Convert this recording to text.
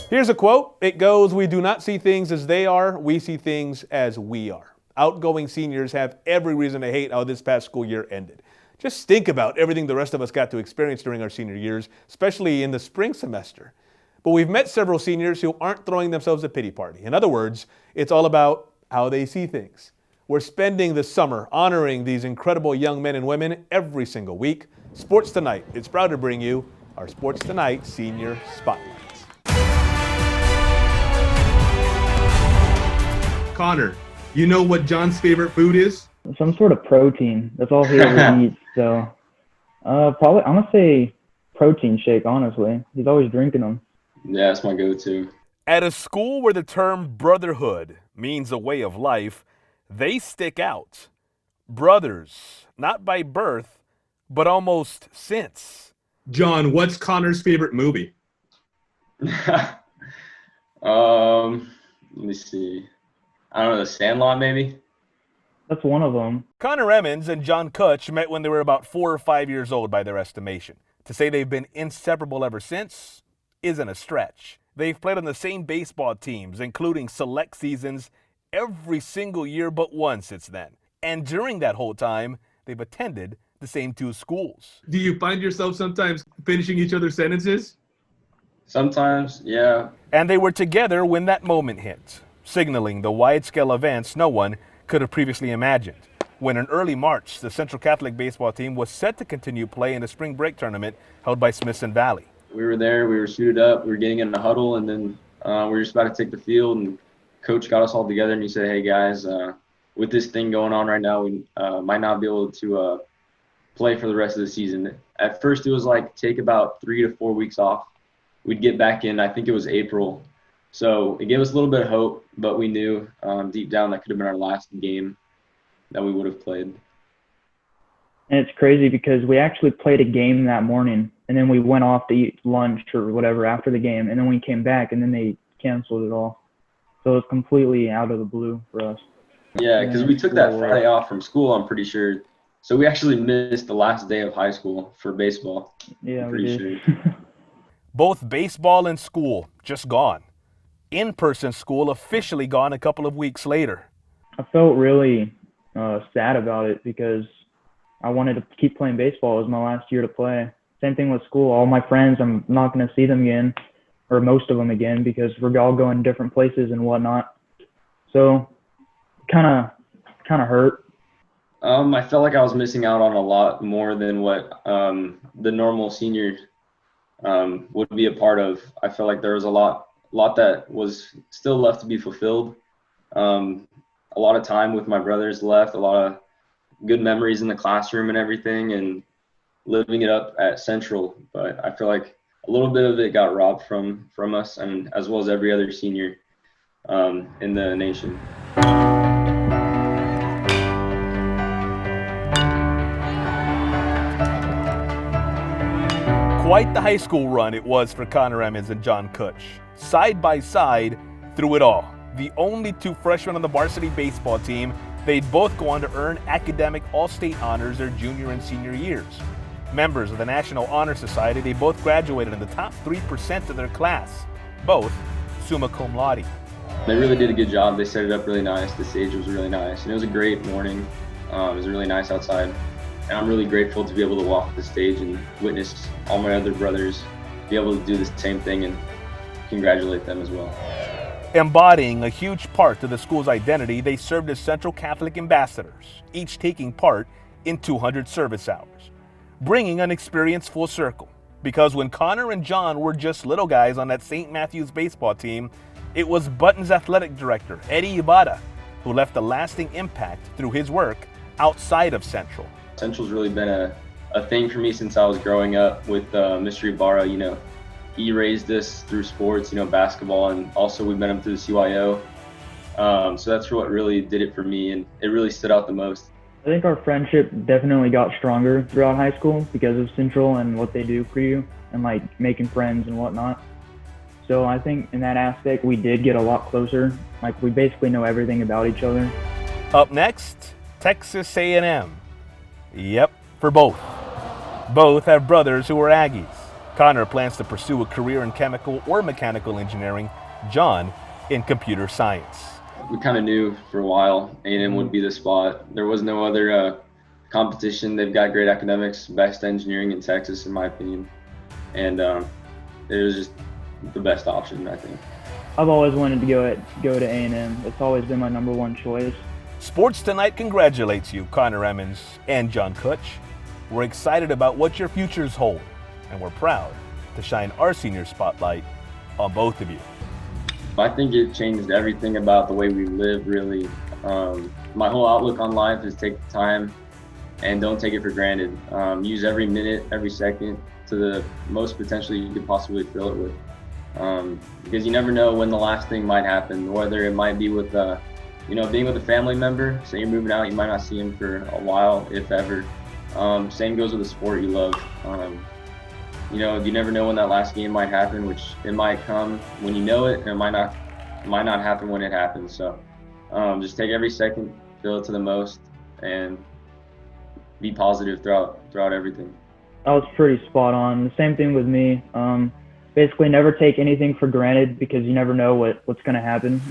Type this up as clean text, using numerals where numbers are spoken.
Here's a quote. It goes, "We do not see things as they are. We see things as we are." Outgoing seniors have every reason to hate how this past school year ended. Just think about everything the rest of us got to experience during our senior years, especially in the spring semester. But we've met several seniors who aren't throwing themselves a pity party. In other words, it's all about how they see things. We're spending the summer honoring these incredible young men and women every single week. Sports Tonight is proud to bring you our Sports Tonight Senior Spotlight. Connor, you know what John's favorite food is? Some sort of protein. That's all he ever eats. So, probably I'm gonna say protein shake. Honestly, he's always drinking them. Yeah, that's my go-to. At a school where the term brotherhood means a way of life, they stick out. Brothers, not by birth, but almost since. John, what's Connor's favorite movie? Let me see. I don't know, The Sandlot maybe? That's one of them. Connor Emmons and Jon Kutsch met when they were about 4 or 5 years old by their estimation. To say they've been inseparable ever since isn't a stretch. They've played on the same baseball teams, including select seasons, every single year but one since then. And during that whole time, they've attended the same 2 schools. Do you find yourself sometimes finishing each other's sentences? Sometimes, yeah. And they were together when that moment hit, signaling the wide-scale events no one could have previously imagined. When in early March, the Central Catholic baseball team was set to continue play in the spring break tournament held by Smithson Valley. We were there, we were suited up, we were getting in a huddle, and then we were just about to take the field, and Coach got us all together, and he said, "Hey guys, with this thing going on right now, we might not be able to play for the rest of the season." At first, it was like take about 3 to 4 weeks off. We'd get back in, I think it was April. So it gave us a little bit of hope, but we knew deep down that could have been our last game that we would have played. And it's crazy because we actually played a game that morning, and then we went off to eat lunch or whatever after the game, and then we came back, and then they canceled it all. So it's completely out of the blue for us. Yeah, because we took that Friday off from school, I'm pretty sure. So we actually missed the last day of high school for baseball. Yeah, I'm we pretty did. sure. Both baseball and school just gone. In-person school officially gone a couple of weeks later. I felt really sad about it because I wanted to keep playing baseball. It was my last year to play. Same thing with school. All my friends, I'm not going to see them again, or most of them again, because we're all going different places and whatnot. So kind of hurt. I felt like I was missing out on a lot more than what the normal senior would be a part of. I felt like there was a lot that was still left to be fulfilled. A lot of time with my brothers left, a lot of good memories in the classroom and everything, and living it up at Central. But I feel like a little bit of it got robbed from us, and as well as every other senior in the nation. Quite the high school run it was for Connor Emmons and Jon Kutsch. Side by side through it all. The only 2 freshmen on the varsity baseball team, they'd both go on to earn academic all-state honors their junior and senior years. Members of the National Honor Society, they both graduated in the top 3% of their class, both summa cum laude. They really did a good job. They set it up really nice. The stage was really nice, and it was a great morning. It was really nice outside, and I'm really grateful to be able to walk the stage and witness all my other brothers be able to do the same thing and congratulate them as well. Embodying a huge part of the school's identity, they served as Central Catholic ambassadors, each taking part in 200 service hours, bringing an experience full circle. Because when Connor and Jon were just little guys on that St. Matthew's baseball team, it was Button's athletic director, Eddie Ibarra, who left a lasting impact through his work outside of Central. Central's really been a thing for me since I was growing up with Mr. Ibarra. You know, he raised us through sports, basketball, and also we met him through the CYO. So that's what really did it for me, and it really stood out the most. I think our friendship definitely got stronger throughout high school because of Central and what they do for you and like making friends and whatnot. So I think in that aspect, we did get a lot closer. Like we basically know everything about each other. Up next, Texas A&M. Yep, for both. Both have brothers who are Aggies. Connor plans to pursue a career in chemical or mechanical engineering, Jon in computer science. We kind of knew for a while A&M would be the spot. There was no other competition. They've got great academics, best engineering in Texas, in my opinion. And it was just the best option, I think. I've always wanted to go to A&M. It's always been my number one choice. Sports Tonight congratulates you, Connor Emmons and Jon Kutsch. We're excited about what your futures hold, and we're proud to shine our senior spotlight on both of you. I think it changed everything about the way we live, really. My whole outlook on life is take the time and don't take it for granted. Use every minute, every second to the most potential you could possibly fill it with. Because you never know when the last thing might happen, whether it might be with, being with a family member. Say you're moving out, you might not see him for a while, if ever. Same goes with the sport you love. You never know when that last game might happen, which it might come when you know it, and it might not happen when it happens. So just take every second, fill it to the most, and be positive throughout everything. I was pretty spot on. The same thing with me. Basically, never take anything for granted because you never know what's going to happen.